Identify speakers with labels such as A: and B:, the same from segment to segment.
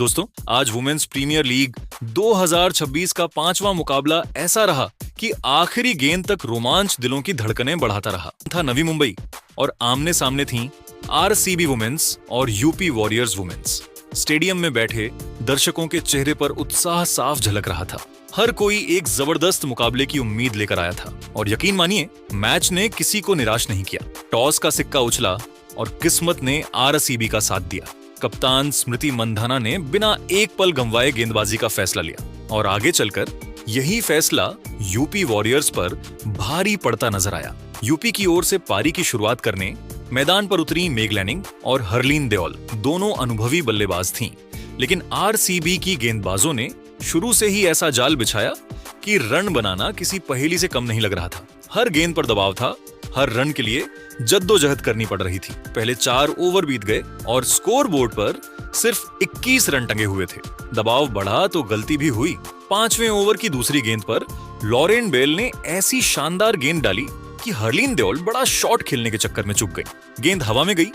A: दोस्तों, आज women's premier league 2026 का 5वां मुकाबला ऐसा रहा कि आखिरी गेंद तक रोमांच दिलों की धड़कनें बढ़ाता रहा था। नवी मुंबई और आमने सामने थीं आरसीबी वुमेन्स और यूपी वॉरियर्स वुमेन्स। स्टेडियम में बैठे दर्शकों के चेहरे पर उत्साह साफ झलक रहा था। हर कोई एक जबरदस्त मुकाबले की उम्मीद लेकर आया था और यकीन मानिए, मैच ने किसी को निराश नहीं किया। टॉस का सिक्का उछला और किस्मत ने आरसीबी का साथ दिया। कप्तान स्मृति मंधाना ने बिना एक पल गंवाए गेंदबाजी का फैसला लिया और आगे चलकर यही फैसला यूपी वॉरियर्स पर भारी पड़ता नजर आया। यूपी की ओर से पारी की शुरुआत करने मैदान पर उतरी मेग लैनिंग और हरलीन देओल दोनों अनुभवी बल्लेबाज थीं, लेकिन आरसीबी की गेंदबाजों ने शुरू से ही ऐसा जाल बिछाया कि रन बनाना किसी पहेली से कम नहीं लग रहा था। हर गेंद पर दबाव था, हर रन के लिए जद्दोजहद करनी पड़ रही थी। पहले 4 ओवर बीत गए और स्कोर बोर्ड पर सिर्फ 21 रन टंगे हुए थे। दबाव बढ़ा तो गलती भी हुई। 5वें ओवर की दूसरी गेंद पर लॉरेन बेल ने ऐसी शानदार गेंद डाली कि हरलीन देओल बड़ा शॉट खेलने के चक्कर में चूक गई। गेंद हवा में गई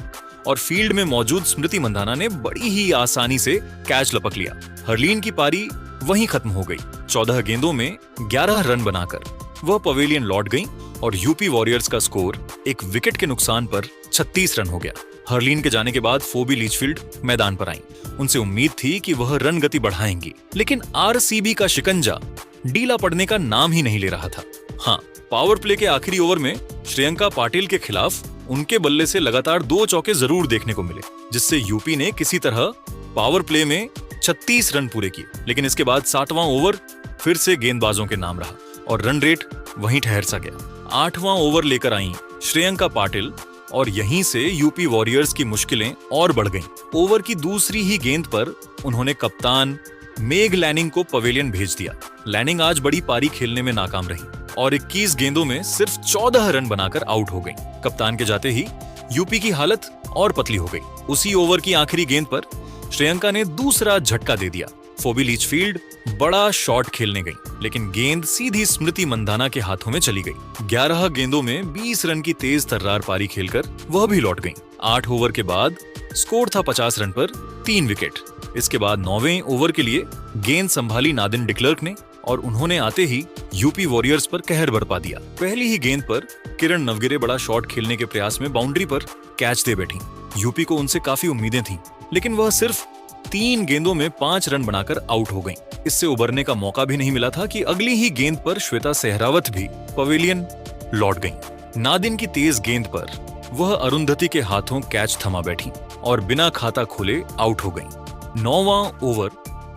A: और फील्ड में मौजूद स्मृति मंधाना ने बड़ी ही आसानी से कैच लपक लिया। हरलीन की पारी वहीं खत्म हो गई। 14 गेंदों में 11 रन बनाकर वह पवेलियन लौट गई और यूपी वॉरियर्स का स्कोर एक विकेट के नुकसान पर 36 रन हो गया। हरलीन के जाने के बाद फोबी लीचफील्ड मैदान पर आईं। उनसे उम्मीद थी कि वह रन गति बढ़ाएंगी, लेकिन आरसीबी का शिकंजा ढीला पड़ने का नाम ही नहीं ले रहा था। हाँ, पावर प्ले के आखिरी ओवर में श्रेयंका पाटिल के खिलाफ उनके बल्ले से लगातार 2 चौके जरूर देखने को मिले, जिससे यूपी ने किसी तरह पावर प्ले में 36 रन पूरे किए। लेकिन इसके बाद 7वां ओवर फिर से गेंदबाजों के नाम रहा और रन रेट वहीं ठहर सा गया। 8वां ओवर लेकर आईं श्रेयंका पाटिल और यहीं से यूपी वॉरियर्स की मुश्किलें और बढ़ गईं। ओवर की दूसरी ही गेंद पर उन्होंने कप्तान मेग लैनिंग को पवेलियन भेज दिया। लैनिंग आज बड़ी पारी खेलने में नाकाम रही और 21 गेंदों में सिर्फ 14 रन बनाकर आउट हो गई। कप्तान के जाते ही यूपी की हालत और पतली हो गई। उसी ओवर की आखिरी गेंद पर श्रेयंका ने दूसरा झटका दे दिया। फोबी लीचफील्ड बड़ा शॉट खेलने गई, लेकिन गेंद सीधी स्मृति मंधाना के हाथों में चली गई। 11 गेंदों में 20 रन की तेज तर्रार पारी खेलकर वह भी लौट गई। 8 ओवर के बाद स्कोर था 50 रन पर 3 विकेट। इसके बाद 9वें ओवर के लिए गेंद संभाली नादिन डिक्लर्क ने और उन्होंने आते ही यूपी वॉरियर्स पर कहर बरपा दिया। पहली ही गेंद पर किरण नवगिरे बड़ा शॉट खेलने के प्रयास में बाउंड्री पर कैच दे बैठी। यूपी को उनसे काफी उम्मीदें थीं, लेकिन वह सिर्फ 3 गेंदों में 5 रन बनाकर आउट हो गईं। इससे उबरने का मौका भी नहीं मिला था कि अगली ही गेंद पर श्वेता सहरावत भी पवेलियन लौट गईं। नादिन की तेज गेंद पर वह अरुंधति के हाथों कैच थमा बैठी और बिना खाता खोले आउट हो गईं। 9वां ओवर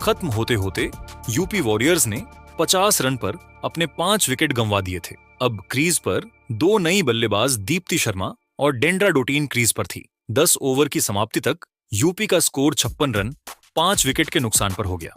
A: खत्म होते होते यूपी वॉरियर्स ने 50 रन पर अपने 5 विकेट गंवा दिए थे। अब क्रीज पर 2 नई बल्लेबाज दीप्ति शर्मा और डेंड्रा डोटीन क्रीज पर थी। 10 ओवर की समाप्ति तक यूपी का स्कोर 56 रन 5 विकेट के नुकसान पर हो गया।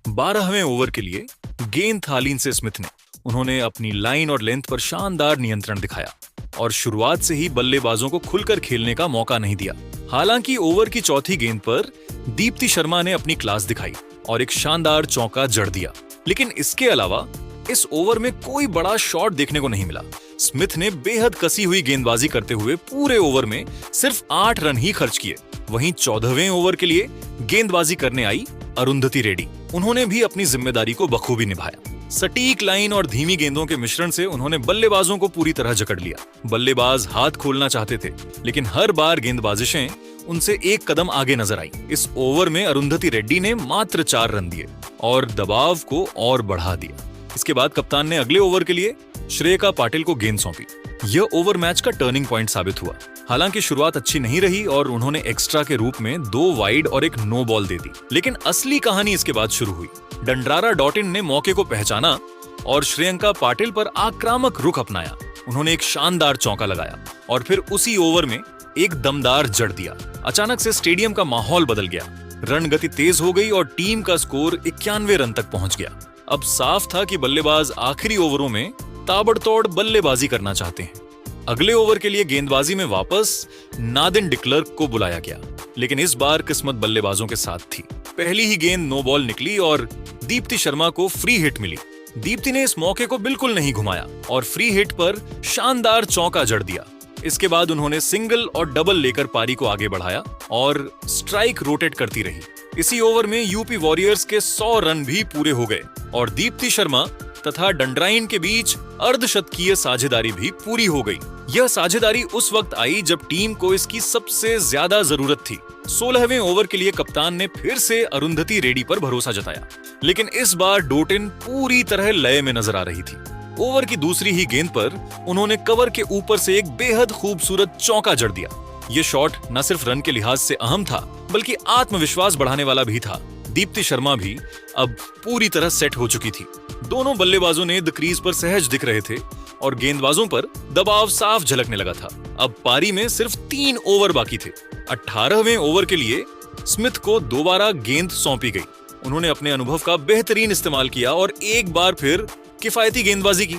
A: 12वें ओवर के लिए गेंद था लिंडसे स्मिथ ने। उन्होंने अपनी लाइन और लेंथ पर शानदार नियंत्रण दिखाया और शुरुआत से ही बल्लेबाजों को खुलकर खेलने का मौका नहीं दिया। हालांकि ओवर की चौथी गेंद पर दीप्ति शर्मा ने अपनी क्लास दिखाई और एक शानदार चौका जड़ दिया, लेकिन इसके अलावा इस ओवर में कोई बड़ा शॉट देखने को नहीं मिला। स्मिथ ने बेहद कसी हुई गेंदबाजी करते हुए पूरे ओवर में सिर्फ 8 रन ही खर्च किए। वहीं 14वें ओवर के लिए गेंदबाजी करने आई अरुंधति रेड्डी। उन्होंने भी अपनी जिम्मेदारी को बखूबी निभाया। सटीक लाइन और धीमी गेंदों के मिश्रण से उन्होंने बल्लेबाजों को पूरी तरह जकड़ लिया। बल्लेबाज हाथ खोलना चाहते थे, लेकिन हर बार गेंदबाजिशें उनसे एक कदम आगे नजर आई। इस ओवर में अरुंधति रेड्डी ने मात्र 4 रन दिए और दबाव को और बढ़ा दिया। इसके बाद कप्तान ने अगले ओवर के लिए श्रेयका पाटिल को गेंद सौंपी। यह ओवर मैच का टर्निंग पॉइंट साबित हुआ। हालांकि शुरुआत अच्छी नहीं रही और उन्होंने एक्स्ट्रा के रूप में 2 वाइड और एक नो बॉल दे दी, लेकिन असली कहानी इसके बाद शुरू हुई। डेंड्रा डोटीन ने मौके को पहचाना और श्रेयंका पाटिल पर आक्रामक रुख अपनाया। उन्होंने एक शानदार चौका लगाया और फिर उसी ओवर में एक दमदार जड़ दिया। अचानक से स्टेडियम का माहौल बदल गया। रन गति तेज हो गई और टीम का स्कोर 91 रन तक पहुंच गया। अब साफ था कि बल्लेबाज आखिरी ओवरों में ताबड़तोड़ बल्लेबाजी करना चाहते हैं। अगले ओवर के लिए गेंदबाजी में वापस नादिन डिक्लर्क को बुलाया गया, लेकिन इस बार किस्मत बल्लेबाजों के साथ थी। पहली ही गेंद नो बॉल निकली और दीप्ति शर्मा को फ्री हिट मिली। दीप्ति ने इस मौके को बिल्कुल नहीं घुमाया और फ्री हिट पर शानदार चौका जड़ दिया। इसके बाद उन्होंने सिंगल और डबल लेकर पारी को आगे बढ़ाया और स्ट्राइक रोटेट करती रही। इसी ओवर में यूपी वॉरियर्स के 100 रन भी पूरे हो गए और दीप्ति शर्मा तथा डंडराइन के बीच अर्धशतकीय साझेदारी भी पूरी हो गई। यह साझेदारी उस वक्त आई जब टीम को इसकी सबसे ज्यादा जरूरत थी। 16वें ओवर के लिए कप्तान ने फिर से अरुंधति रेड्डी पर भरोसा जताया, लेकिन इस बार डोटिन पूरी तरह लय में नजर आ रही थी। ओवर की दूसरी ही गेंद पर उन्होंने कवर के ऊपर से एक बेहद खूबसूरत चौका जड़ दिया। ये शॉट न सिर्फ रन के लिहाज से अहम था, बल्कि आत्मविश्वास बढ़ाने वाला भी था। दीप्ति शर्मा भी अब पूरी तरह सेट हो चुकी थी। दोनों बल्लेबाजों ने द क्रीज पर सहज दिख रहे थे और गेंदबाजों पर दबाव साफ झलकने लगा था। अब पारी में सिर्फ 3 ओवर बाकी थे। 18वें ओवर के लिए स्मिथ को दोबारा गेंद सौंपी गई। उन्होंने अपने अनुभव का बेहतरीन इस्तेमाल किया और एक बार फिर किफायती गेंदबाजी की।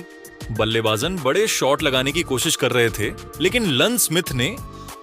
A: बल्लेबाजन बड़े शॉट लगाने की कोशिश कर रहे थे, लेकिन लन स्मिथ ने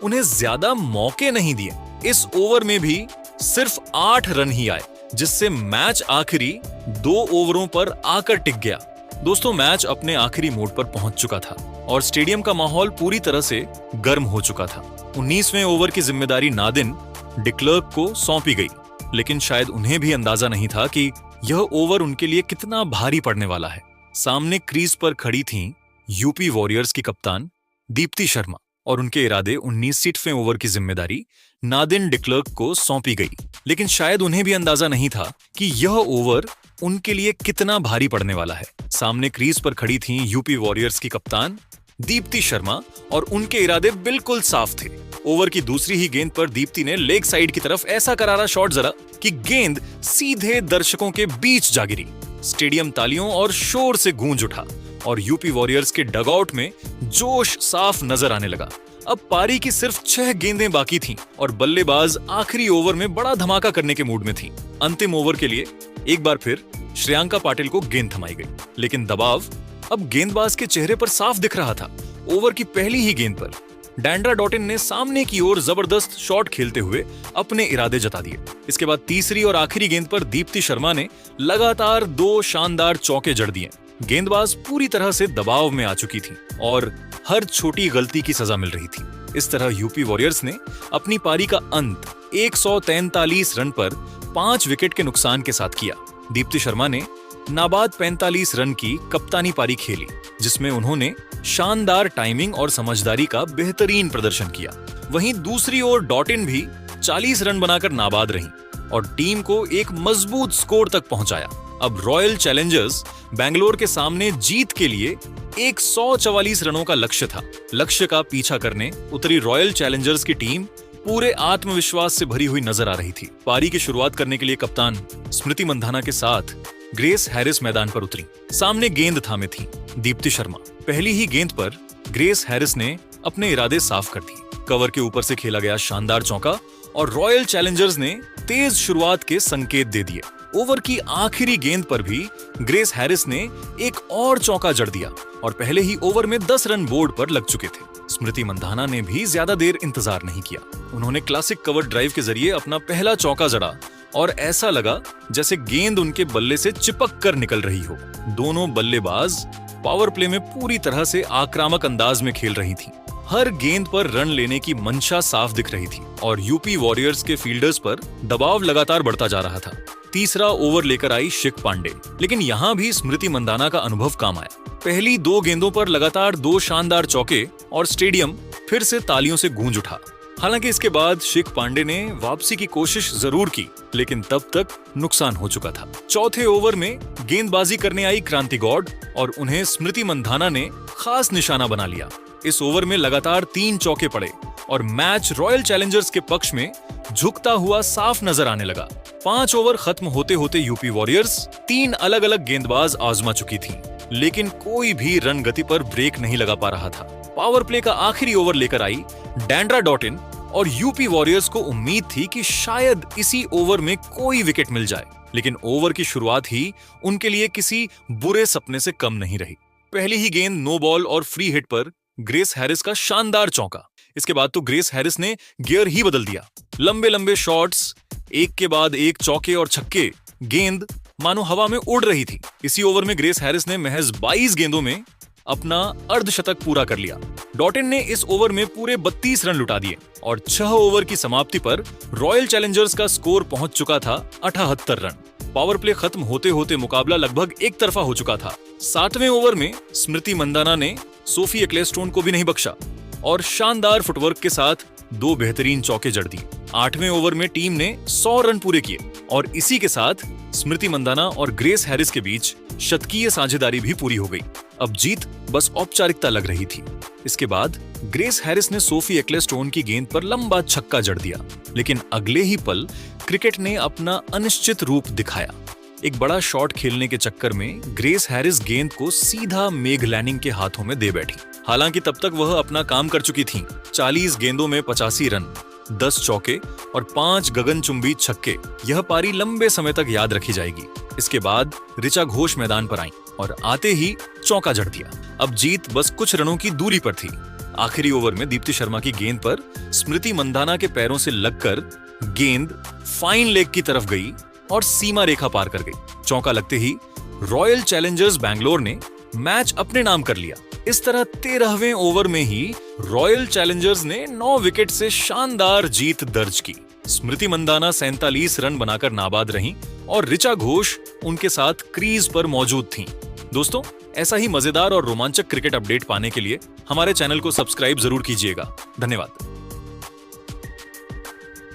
A: उन्हें ज्यादा मौके नहीं दिए। इस ओवर में भी सिर्फ 8 रन ही आए, जिससे मैच आखिरी 2 ओवरों पर आकर टिक गया। दोस्तों, मैच अपने आखिरी मोड़ पर पहुंच चुका था और स्टेडियम का माहौल पूरी तरह से गर्म हो चुका था। 19वें ओवर की जिम्मेदारी नादिन डिक्लर्क को सौंपी गई, लेकिन शायद उन्हें भी अंदाजा नहीं था कि यह ओवर उनके लिए कितना भारी पड़ने वाला है। सामने क्रीज पर खड़ी थीं यूपी वॉरियर्स की कप्तान दीप्ति शर्मा और उनके इरादे 19वें ओवर की जिम्मेदारी नादिन डिक्लर्क को सौंपी गई, लेकिन शायद उन्हें भी अंदाजा नहीं था कि यह ओवर उनके लिए कितना भारी पड़ने वाला है। सामने क्रीज पर खड़ी थीं यूपी वॉरियर्स की कप्तान दीप्ति शर्मा और उनके इरादे बिल्कुल साफ थे। ओवर की दूसरी ही गेंद पर दीप्ति ने लेग साइड की तरफ ऐसा करारा शॉट जरा कि गेंद सीधे दर्शकों के बीच जा गिरी। स्टेडियम तालियों और शोर से गूंज उठा और यूपी वॉरियर्स के डगआउट में जोश साफ नजर आने लगा। अब पारी की सिर्फ 6 गेंदें बाकी थीं और बल्लेबाज आखिरी ओवर में बड़ा धमाका करने के मूड में थीं। अंतिम ओवर के लिए एक बार फिर श्रेयांका पाटिल को गेंद थमाई गई, लेकिन दबाव अब गेंदबाज के चेहरे पर साफ दिख रहा था। ओवर की पहली ही गेंद पर डैंड्रा डॉटिन ने सामने की ओर जबरदस्त शॉट खेलते हुए अपने इरादे जता दिए। इसके बाद तीसरी और आखिरी गेंद पर दीप्ति शर्मा ने लगातार 2 शानदार चौके जड़ दिए। गेंदबाज पूरी तरह से दबाव में आ चुकी थी और हर छोटी गलती की सजा मिल रही थी। इस तरह यूपी वॉरियर्स ने अपनी पारी का अंत 143 रन पर 5 विकेट के नुकसान के साथ किया। दीप्ति शर्मा ने नाबाद 45 रन की कप्तानी पारी खेली, जिसमें उन्होंने शानदार टाइमिंग और समझदारी का बेहतरीन प्रदर्शन किया। वहीं दूसरी ओर डॉटिन भी 40 रन बनाकर नाबाद रहीं और टीम को एक मजबूत स्कोर तक पहुंचाया। अब रॉयल चैलेंजर्स बेंगलोर के सामने जीत के लिए 144 रनों का लक्ष्य था। लक्ष्य का पीछा करने उतरी रॉयल चैलेंजर्स की टीम पूरे आत्मविश्वास से भरी हुई नजर आ रही थी। पारी की शुरुआत करने के लिए कप्तान स्मृति मंधाना के साथ ग्रेस हैरिस मैदान पर उतरी। सामने गेंद थामे थी दीप्ति शर्मा। पहली ही गेंद पर ग्रेस हैरिस ने अपने इरादे साफ कर दिए। कवर के ऊपर से खेला गया शानदार चौका और रॉयल चैलेंजर्स ने तेज शुरुआत के संकेत दे दिए। ओवर की आखिरी गेंद पर भी ग्रेस हैरिस ने एक और चौका जड़ दिया और पहले ही ओवर में 10 रन बोर्ड पर लग चुके थे। स्मृति मंधाना ने भी ज्यादा देर इंतजार नहीं किया। उन्होंने क्लासिक कवर ड्राइव के जरिए अपना पहला चौका जड़ा और ऐसा लगा जैसे गेंद उनके बल्ले से चिपक कर निकल रही हो। दोनों बल्लेबाज पावर प्ले में पूरी तरह से आक्रामक अंदाज में खेल रही थीं। हर गेंद पर रन लेने की मंशा साफ दिख रही थी और यूपी वॉरियर्स के फील्डर्स पर दबाव लगातार बढ़ता जा रहा था। तीसरा ओवर लेकर आई शिख पांडे, लेकिन यहां भी स्मृति मंधाना का अनुभव काम आया। पहली 2 गेंदों पर लगातार 2 शानदार चौके और स्टेडियम फिर से तालियों से गूंज उठा। हालांकि इसके बाद शिख पांडे ने वापसी की कोशिश जरूर की, लेकिन तब तक नुकसान हो चुका था। चौथे ओवर में गेंदबाजी करने आई क्रांति गौड़ और उन्हें स्मृति मंधाना ने खास निशाना बना लिया। इस ओवर में लगातार 3 चौके पड़े और मैच रॉयल चैलेंजर्स के पक्ष में झुकता हुआ साफ नजर आने लगा। 5 ओवर खत्म होते होते यूपी वॉरियर्स 3 अलग अलग गेंदबाज आजमा चुकी थी, लेकिन कोई भी रन गति पर ब्रेक नहीं लगा पा रहा था। पावर प्ले का आखिरी ओवर लेकर आई डैंड्रा डॉटिन और यूपी वॉरियर्स को उम्मीद थी कि शायद इसी ओवर में कोई विकेट मिल जाए, लेकिन ओवर की शुरुआत ही उनके लिए किसी बुरे सपने से कम नहीं रही। पहली ही गेंद नो बॉल और फ्री हिट पर ग्रेस हैरिस का शानदार चौका। इसके बाद तो ग्रेस हैरिस ने गियर ही बदल दिया। लंबे लंबे शॉट्स, एक के बाद एक चौके और छक्के, गेंद मानो हवा में उड़ रही थी। इसी ओवर में ग्रेस हैरिस ने महज 22 गेंदों में अपना अर्धशतक पूरा कर लिया। डॉटिन ने इस ओवर में पूरे 32 रन लुटा दिए और 6 ओवर की समाप्ति पर रॉयल चैलेंजर्स का स्कोर पहुंच चुका था 78 रन। पावर प्ले खत्म होते होते मुकाबला लगभग एक तरफा हो चुका था। 60वें ओवर में स्मृति मंदाना ने सोफी एक्लेस्टोन को भी नहीं बख्शा और शानदार फुटवर्क के साथ 2 बेहतरीन चौके जड़ दिए। 8वें ओवर में टीम ने 100 रन पूरे किए और इसी के साथ स्मृति मंदाना और ग्रेस हैरिस के बीच शतकीय साझेदारी भी पूरी हो गई। अब जीत बस औपचारिकता लग रही थी। इसके बाद ग्रेस हैरिस ने सोफी एक्लेस्टोन की गेंद पर लंबा छक्का जड़ दिया, लेकिन अगले ही पल क्रिकेट ने अपना अनिश्चित रूप दिखाया। एक बड़ा शॉट खेलने के चक्कर में ग्रेस हैरिस गेंद को सीधा मेग लैनिंग के हाथों में दे बैठी। हालांकि तब तक वह अपना काम कर चुकी थीं। 40 गेंदों में 85 रन, 10 चौके और 5 गगनचुंबी छक्के। यह पारी लंबे समय तक याद रखी जाएगी। इसके बाद ऋचा घोष मैदान पर आईं और आते ही चौका जड़ दिया। अब जीत बस कुछ रनों की दूरी पर थी। आखिरी ओवर में दीप्ति शर्मा की गेंद पर स्मृति मंदाना के पैरों से लगकर गेंद फाइन लेग की तरफ गई और सीमा रेखा पार कर गई। चौका लगते ही रॉयल चैलेंजर्स बैंगलोर ने मैच अपने नाम कर लिया। इस तरह 13वें ओवर में ही रॉयल चैलेंजर्स ने 9 विकेट से शानदार जीत दर्ज की। स्मृति मंदाना 47 रन बनाकर नाबाद रहीं और ऋचा घोष उनके साथ क्रीज पर मौजूद थीं। दोस्तों, ऐसा ही मजेदार और रोमांचक क्रिकेट अपडेट पाने के लिए हमारे चैनल को सब्सक्राइब जरूर कीजिएगा। धन्यवाद।